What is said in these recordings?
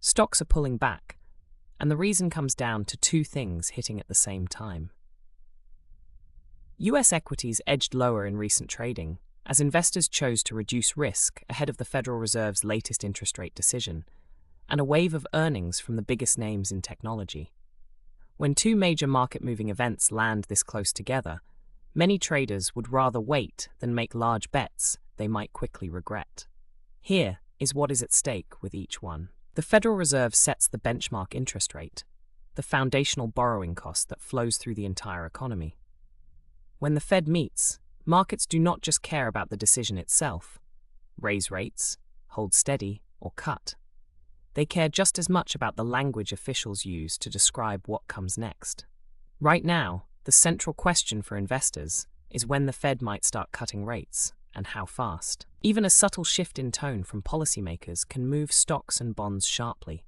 Stocks are pulling back, and the reason comes down to two things hitting at the same time. US equities edged lower in recent trading as investors chose to reduce risk ahead of the Federal Reserve's latest interest rate decision and a wave of earnings from the biggest names in technology. When two major market-moving events land this close together, many traders would rather wait than make large bets they might quickly regret. Here is what is at stake with each one. The Federal Reserve sets the benchmark interest rate, the foundational borrowing cost that flows through the entire economy. When the Fed meets, markets do not just care about the decision itself, raise rates, hold steady, or cut. They care just as much about the language officials use to describe what comes next. Right now, the central question for investors is when the Fed might start cutting rates, and how fast. Even a subtle shift in tone from policymakers can move stocks and bonds sharply.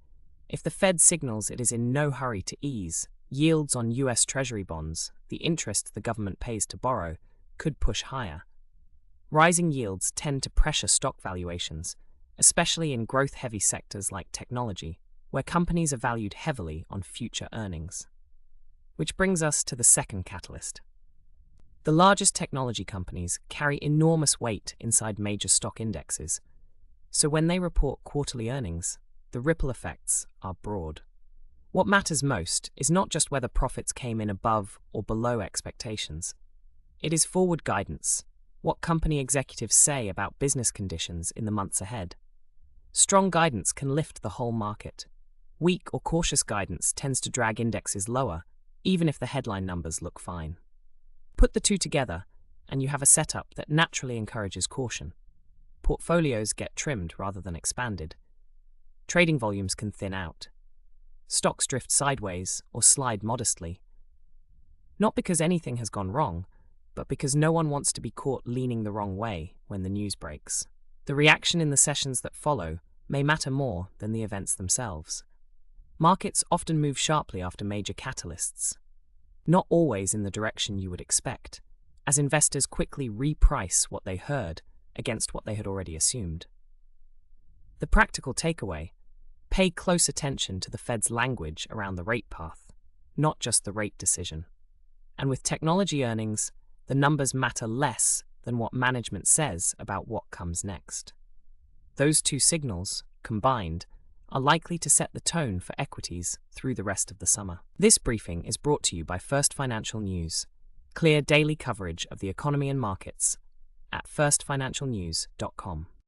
If the Fed signals it is in no hurry to ease, yields on US Treasury bonds, the interest the government pays to borrow, could push higher. Rising yields tend to pressure stock valuations, especially in growth-heavy sectors like technology, where companies are valued heavily on future earnings. Which brings us to the second catalyst. The largest technology companies carry enormous weight inside major stock indexes, so when they report quarterly earnings, the ripple effects are broad. What matters most is not just whether profits came in above or below expectations. It is forward guidance, what company executives say about business conditions in the months ahead. Strong guidance can lift the whole market. Weak or cautious guidance tends to drag indexes lower, even if the headline numbers look fine. Put the two together, and you have a setup that naturally encourages caution. Portfolios get trimmed rather than expanded. Trading volumes can thin out. Stocks drift sideways or slide modestly. Not because anything has gone wrong, but because no one wants to be caught leaning the wrong way when the news breaks. The reaction in the sessions that follow may matter more than the events themselves. Markets often move sharply after major catalysts, not always in the direction you would expect, as investors quickly reprice what they heard against what they had already assumed. The practical takeaway: pay close attention to the Fed's language around the rate path, not just the rate decision. And with technology earnings, the numbers matter less than what management says about what comes next. Those two signals, combined, are likely to set the tone for equities through the rest of the summer. This briefing is brought to you by First Financial News. Clear daily coverage of the economy and markets at firstfinancialnews.com.